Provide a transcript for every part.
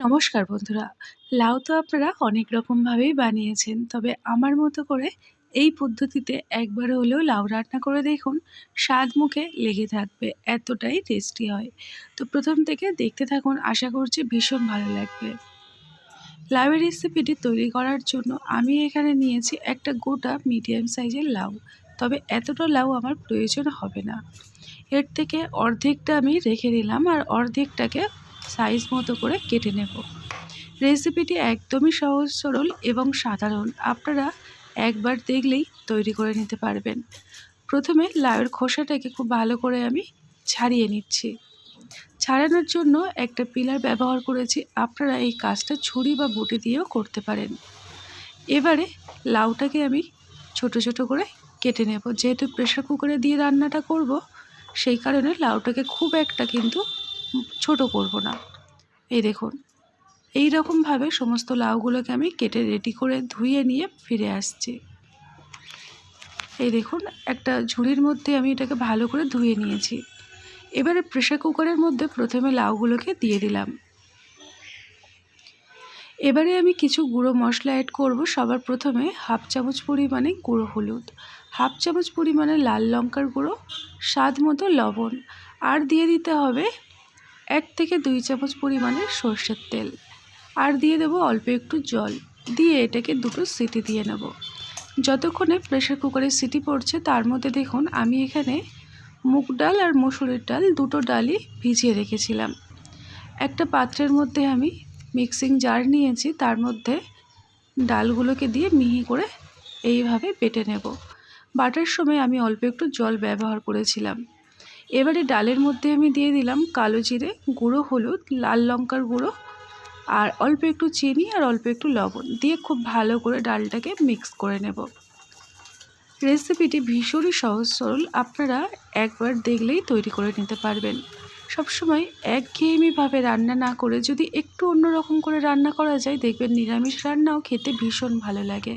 নমস্কার বন্ধুরা। লাউ তো আপনারা অনেক রকমভাবেই বানিয়েছেন। তবে আমার মতো করে এই পদ্ধতিতে একবার হলেও লাউ রান্না করে দেখুন, স্বাদ মুখে লেগে থাকবে। এতটাই টেস্টি হয়। তো প্রথম থেকে দেখতে থাকুন, আশা করছি ভীষণ ভালো লাগবে। লাউয়ের রেসিপিটি তৈরি করার জন্য আমি এখানে নিয়েছি একটা গোটা মিডিয়াম সাইজের লাউ। তবে এতটা লাউ আমার প্রয়োজন হবে না। এর থেকে অর্ধেকটা আমি রেখে দিলাম আর অর্ধেকটাকে সাইজ মতো করে কেটে নেব। রেসিপিটি একদমই সহজ সরল এবং সাধারণ। আপনারা একবার দেখলেই তৈরি করে নিতে পারবেন। প্রথমে লাউয়ের খোসাটাকে খুব ভালো করে আমি ছাড়িয়ে নিচ্ছি। ছাড়ানোর জন্য একটা পিলার ব্যবহার করেছি। আপনারা এই কাজটা ছুরি বা বটি দিয়েও করতে পারেন। এবারে লাউটাকে আমি ছোট ছোট করে কেটে নেব। যেহেতু প্রেসার কুকারে দিয়ে রান্নাটা করব, সেই কারণে লাউটাকে খুব একটা কিন্তু ছোট করব না। এই দেখুন, এই রকমভাবে সমস্ত লাউগুলোকে আমি কেটে রেডি করে ধুয়ে নিয়ে ফিরে আসছি। এই দেখুন, একটা ঝুড়ির মধ্যে আমি এটাকে ভালো করে ধুয়ে নিয়েছি। এবারে প্রেসার কুকারের মধ্যে প্রথমে লাউগুলোকে দিয়ে দিলাম। এবারে আমি কিছু গুঁড়ো মশলা অ্যাড করব। সবার প্রথমে হাফ চামচ পরিমাণে গুঁড়ো হলুদ, হাফ চামচ পরিমাণে লাল লঙ্কার গুঁড়ো, স্বাদ মতো লবণ, আর দিয়ে দিতে হবে 1 থেকে 2 চামচ পরিমাণে সর্ষের তেল, আর দিয়ে দেবো অল্প একটু জল। দিয়ে এটাকে দুটো সিটি দিয়ে নেব। যতক্ষণে প্রেসার কুকারের সিটি পড়ছে তার মধ্যে দেখুন আমি এখানে মুগ ডাল আর মসুরের ডাল দুটো ডালই ভিজিয়ে রেখেছিলাম। একটা পাত্রের মধ্যে আমি মিক্সিং জার নিয়েছি, তার মধ্যে ডালগুলোকে দিয়ে মিহি করে এইভাবে বেটে নেব। বাটার সময় আমি অল্প একটু জল ব্যবহার করেছিলাম। এবারে ডালের মধ্যে আমি দিয়ে দিলাম কালো জিরে, গুঁড়ো হলুদ, লাল লঙ্কার গুঁড়ো, আর অল্প একটু চিনি আর অল্প একটু লবণ দিয়ে খুব ভালো করে ডালটাকে মিক্স করে নেব। রেসিপিটি ভীষণই সহজ সরল। আপনারা একবার দেখলেই তৈরি করে নিতে পারবেন। সবসময় একঘেয়েমিভাবে রান্না না করে যদি একটু অন্যরকম করে রান্না করা যায়, দেখবেন নিরামিষ রান্নাও খেতে ভীষণ ভালো লাগে।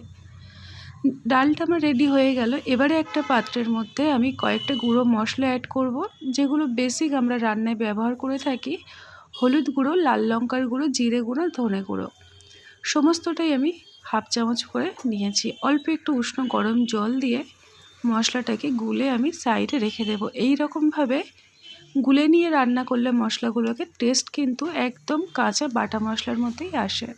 ডালটা আমার রেডি হয়ে গেল। এবারে একটা পাত্রের মধ্যে আমি কয়েকটা গুঁড়ো মশলা অ্যাড করব, যেগুলো বেসিক আমরা রান্নায় ব্যবহার করে থাকি। হলুদ গুঁড়ো, লাল লঙ্কার গুঁড়ো, জিরে গুঁড়ো, ধনে গুঁড়ো, সমস্তটাই আমি হাফ চামচ করে নিয়েছি। অল্প একটু উষ্ণ গরম জল দিয়ে মশলাটাকে গুলে আমি সাইডে রেখে দেব। এই রকমভাবে গুলে নিয়ে রান্না করলে মশলাগুলোকে টেস্ট কিন্তু একদম কাঁচা বাটা মশলার মতোই আসে।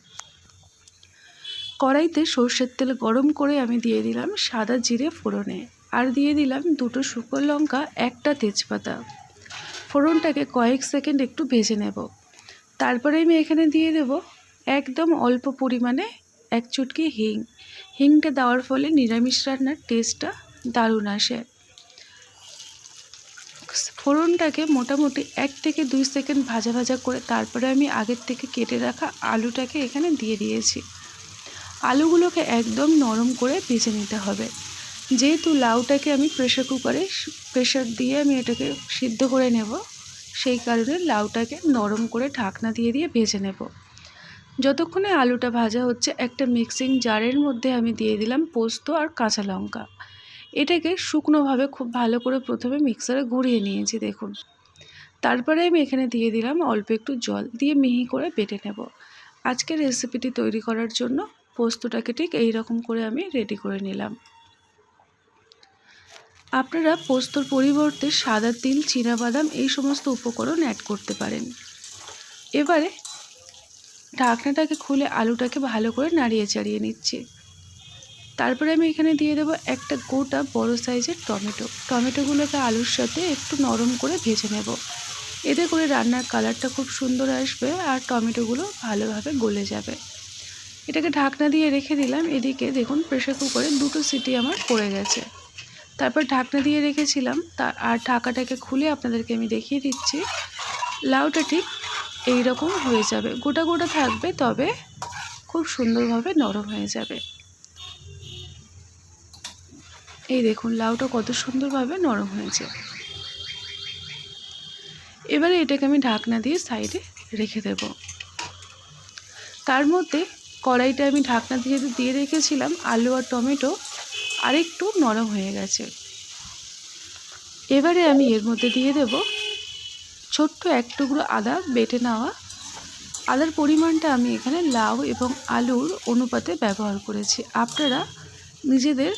কড়াইতে সর্ষের তেল গরম করে আমি দিয়ে দিলাম সাদা জিরে ফোড়নে, আর দিয়ে দিলাম দুটো শুকনো লঙ্কা, একটা তেজপাতা। ফোড়নটাকে কয়েক সেকেন্ড একটু ভেজে নেব। তারপরে আমি এখানে দিয়ে দেব একদম অল্প পরিমাণে 1 চুটকি হিং। হিংটা দেওয়ার ফলে নিরামিষ রান্নার টেস্টটা দারুণ আসে। ফোড়নটাকে মোটামুটি 1 থেকে 2 সেকেন্ড ভাজা ভাজা করে তারপরে আমি আগের থেকে কেটে রাখা আলুটাকে এখানে দিয়ে দিয়েছি। আলুগুলোকে একদম নরম করে ভেজে নিতে হবে। যেহেতু লাউটাকে আমি প্রেসার দিয়ে আমি এটাকে সিদ্ধ করে নেব, সেই কারণে লাউটাকে নরম করে ঢাকনা দিয়ে দিয়ে ভেজে নেব। যতক্ষণে আলুটা ভাজা হচ্ছে, একটা মিক্সিং জারের মধ্যে আমি দিয়ে দিলাম পোস্ত আর কাঁচা লঙ্কা। এটাকে শুকনোভাবে খুব ভালো করে প্রথমে মিক্সারে ঘুরিয়ে নিয়েছি দেখুন। তারপরে আমি এখানে দিয়ে দিলাম অল্প একটু জল দিয়ে মিহি করে বেটে নেব। আজকের রেসিপিটি তৈরি করার জন্য পোস্তটাকে ঠিক এই রকম করে আমি রেডি করে নিলাম। আপনারা পোস্তর পরিবর্তে সাদা তিল, চীনাবাদাম এই সমস্ত উপকরণ অ্যাড করতে পারেন। এবারে ঢাকনাটাকে খুলে আলুটাকে ভালো করে নাড়িয়ে চাড়িয়ে নিচ্ছি। তারপরে আমি এখানে দিয়ে দেবো একটা গোটা বড় সাইজের টমেটো। টমেটোগুলোকে আলুর সাথে একটু নরম করে ভেজে নেব। এতে করে রান্নার কালারটা খুব সুন্দর আসবে আর টমেটোগুলো ভালোভাবে গলে যাবে। এটাকে ঢাকনা দিয়ে রেখে দিলাম। এদিকে দেখুন প্রেসার কুকারে দুটো সিটি আমার পড়ে গেছে। তারপর ঢাকনা দিয়ে রেখেছিলাম, আর ঢাকাটাকে খুলে আপনাদেরকে আমি দেখিয়ে দিচ্ছি। লাউটা ঠিক এই রকম হয়ে যাবে, গোটা গোটা থাকবে, তবে খুব সুন্দরভাবে নরম হয়ে যাবে। এই দেখুন লাউটা কত সুন্দরভাবে নরম হয়েছে। এবারে এটাকে আমি ঢাকনা দিয়ে সাইডে রেখে দেব। তার মধ্যে কড়াইটা আমি ঢাকনা দিয়ে রেখেছিলাম, আলু আর টমেটো আরেকটু নরম হয়ে গেছে। এবারে আমি এর মধ্যে দিয়ে দেব ছোট্ট এক টুকরো আদা বেটে নেওয়া, আদার পরিমাণটা আমি এখানে লাউ এবং আলুর অনুপাতে ব্যবহার করেছি, আপনারা নিজেদের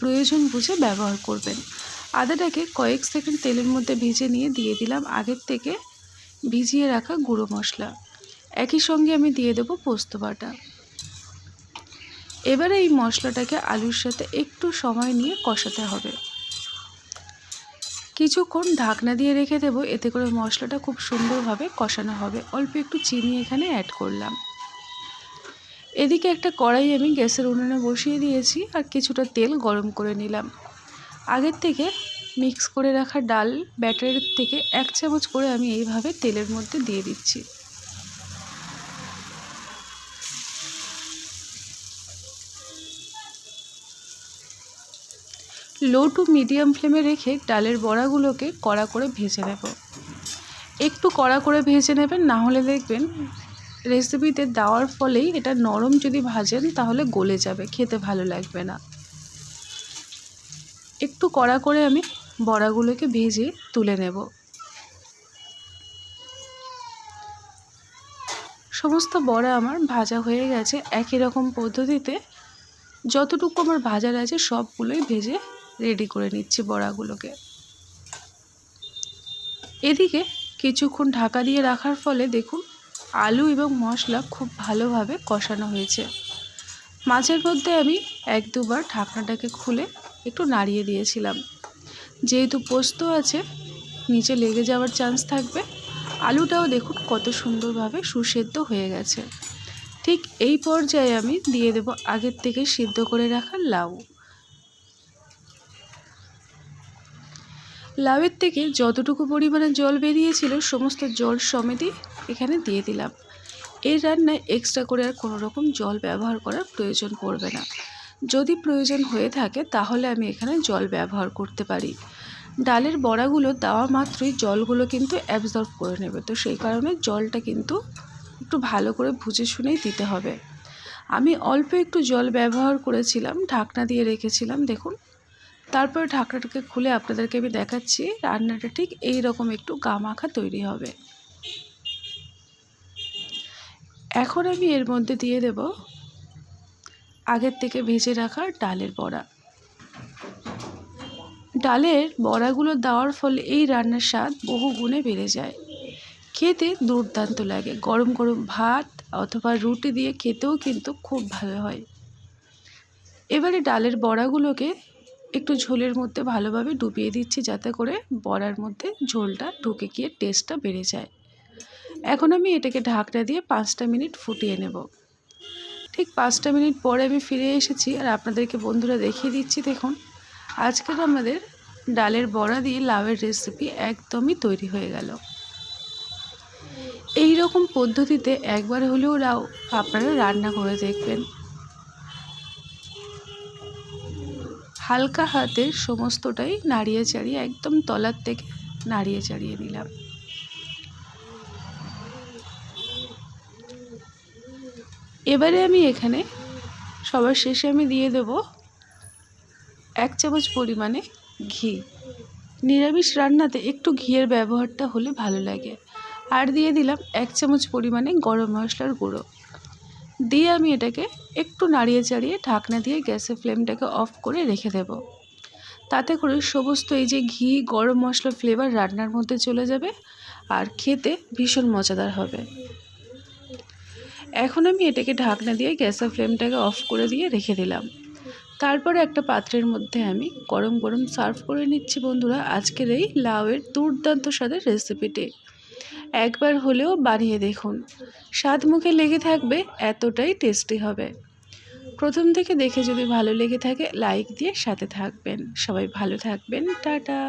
প্রয়োজন বুঝে ব্যবহার করবেন। আদাটাকে কয়েক সেকেন্ড তেলের মধ্যে ভেজে নিয়ে দিয়ে দিলাম আগের থেকে ভিজিয়ে রাখা গুঁড়ো মশলা। একই সঙ্গে আমি দিয়ে দেবো পোস্ত বাটা। এবারে এই মশলাটাকে আলুর সাথে একটু সময় নিয়ে কষাতে হবে। কিছুক্ষণ ঢাকনা দিয়ে রেখে দেবো, এতে করে মশলাটা খুব সুন্দরভাবে কষানো হবে। অল্প একটু চিনি এখানে অ্যাড করলাম। এদিকে একটা কড়াই আমি গ্যাসের উনুনে বসিয়ে দিয়েছি আর কিছুটা তেল গরম করে নিলাম। আগের থেকে মিক্স করে রাখা ডাল ব্যাটারের থেকে 1 চামচ করে আমি এইভাবে তেলের মধ্যে দিয়ে দিচ্ছি। লো টু মিডিয়াম ফ্লেমে রেখে ডালের বড়াগুলোকে কড়া করে ভেজে নেব। একটু কড়া করে ভেজে নেবেন, না হলে দেখবেন রেসিপিতে দেওয়ার ফলেই এটা নরম যদি ভাজেন তাহলে গলে যাবে, খেতে ভালো লাগবে না। একটু কড়া করে আমি বড়াগুলোকে ভেজে তুলে নেব। সমস্ত বড়া আমার ভাজা হয়ে গেছে। একই রকম পদ্ধতিতে যতটুকু আমার ভাজার আছে সবগুলোই ভেজে রেডি করে নিচ্ছি বড়াগুলোকে। এদিকে কিছুক্ষণ ঢাকা দিয়ে রাখার ফলে দেখুন আলু এবং মশলা খুব ভালোভাবে কষানো হয়েছে। মাঝের মধ্যে আমি 1-2 বার ঢাকনাটাকে খুলে একটু নাড়িয়ে দিয়েছিলাম, যেহেতু পোস্ত আছে নিচে লেগে যাওয়ার চান্স থাকবে। আলুটাও দেখুন কত সুন্দরভাবে সুসেদ্ধ হয়ে গেছে। ঠিক এই পর্যায়ে আমি দিয়ে দেব আগের থেকে সিদ্ধ করে রাখা লাউ। লাউয়ের থেকে যতটুকু পরিমাণে জল বেরিয়েছিল সমস্ত জল সমেতই এখানে দিয়ে দিলাম। এই রান্নায় এক্সট্রা করে আর কোনো রকম জল ব্যবহার করার প্রয়োজন পড়বে না। যদি প্রয়োজন হয়ে থাকে তাহলে আমি এখানে জল ব্যবহার করতে পারি। ডালের বড়াগুলো দেওয়া মাত্রই জলগুলো কিন্তু অ্যাবজর্ব করে নেবে, তো সেই কারণে জলটা কিন্তু একটু ভালো করে বুঝে শুনেই দিতে হবে। আমি অল্প একটু জল ব্যবহার করেছিলাম, ঢাকনা দিয়ে রেখেছিলাম দেখুন। তারপর ঢাকনাটাকে খুলে আপনাদেরকে আমি দেখাচ্ছি রান্নাটা ঠিক এই রকম একটু গামাখা তৈরি হবে। এখন আমি এর মধ্যে দিয়ে দেব আগের থেকে ভেজে রাখা ডালের বড়া। ডালের বড়াগুলো দেওয়ার ফলে এই রান্নার স্বাদ বহু গুণে বেড়ে যায়, খেতে দুর্দান্ত লাগে। গরম গরম ভাত অথবা রুটি দিয়ে খেতেও কিন্তু খুব ভালো হয়। এবারে ডালের বড়াগুলোকে একটু ঝোলের মধ্যে ভালোভাবে ডুবিয়ে দিচ্ছি, যাতে করে বড়ার মধ্যে ঝোলটা ঢুকে গিয়ে টেস্টটা বেড়ে যায়। এখন আমি এটাকে ঢাকনা দিয়ে 5টা মিনিট ফুটিয়ে নেব। ঠিক 5টা মিনিট পরে আমি ফিরে এসেছি আর আপনাদেরকে বন্ধুরা দেখিয়ে দিচ্ছি। দেখুন আজকের আমাদের ডালের বড়া দিয়ে লাউয়ের রেসিপি একদমই তৈরি হয়ে গেল। এই রকম পদ্ধতিতে একবার হলেও লাউ আপনারা রান্না করে দেখবেন। হালকা হাতে সমস্তটাই নাড়িয়ে চাড়িয়ে একদম তলার থেকে নাড়িয়ে চাড়িয়ে নিলাম। এবারে আমি এখানে সবার শেষে আমি দিয়ে দেব 1 চামচ পরিমাণে ঘি। নিরামিষ রান্নাতে একটু ঘিয়ের ব্যবহারটা হলে ভালো লাগে। আর দিয়ে দিলাম 1 চামচ পরিমাণে গরম মশলার গুঁড়ো। দিয়ে আমি এটাকে একটু নাড়িয়ে চাড়িয়ে ঢাকনা দিয়ে গ্যাসের ফ্লেমটাকে অফ করে রেখে দেব। তাতে করে সমস্ত এই যে ঘি গরম মশলা ফ্লেভার রান্নার মধ্যে চলে যাবে আর খেতে ভীষণ মজাদার হবে। এখন আমি এটাকে ঢাকনা দিয়ে গ্যাসের ফ্লেমটাকে অফ করে দিয়ে রেখে দিলাম। তারপরে একটা পাত্রের মধ্যে আমি গরম গরম সার্ভ করে নিচ্ছি বন্ধুরা আজকের এই লাউয়ের দুর্দান্ত স্বাদের রেসিপিটি। একবার হলেও বানিয়ে দেখুন, স্বাদ মুখে লেগে থাকবে, এতটাই টেস্টি হবে। প্রথম থেকে দেখে যদি ভালো লেগে থাকে লাইক দিয়ে সাথে থাকবেন। সবাই ভালো থাকবেন, টাটা।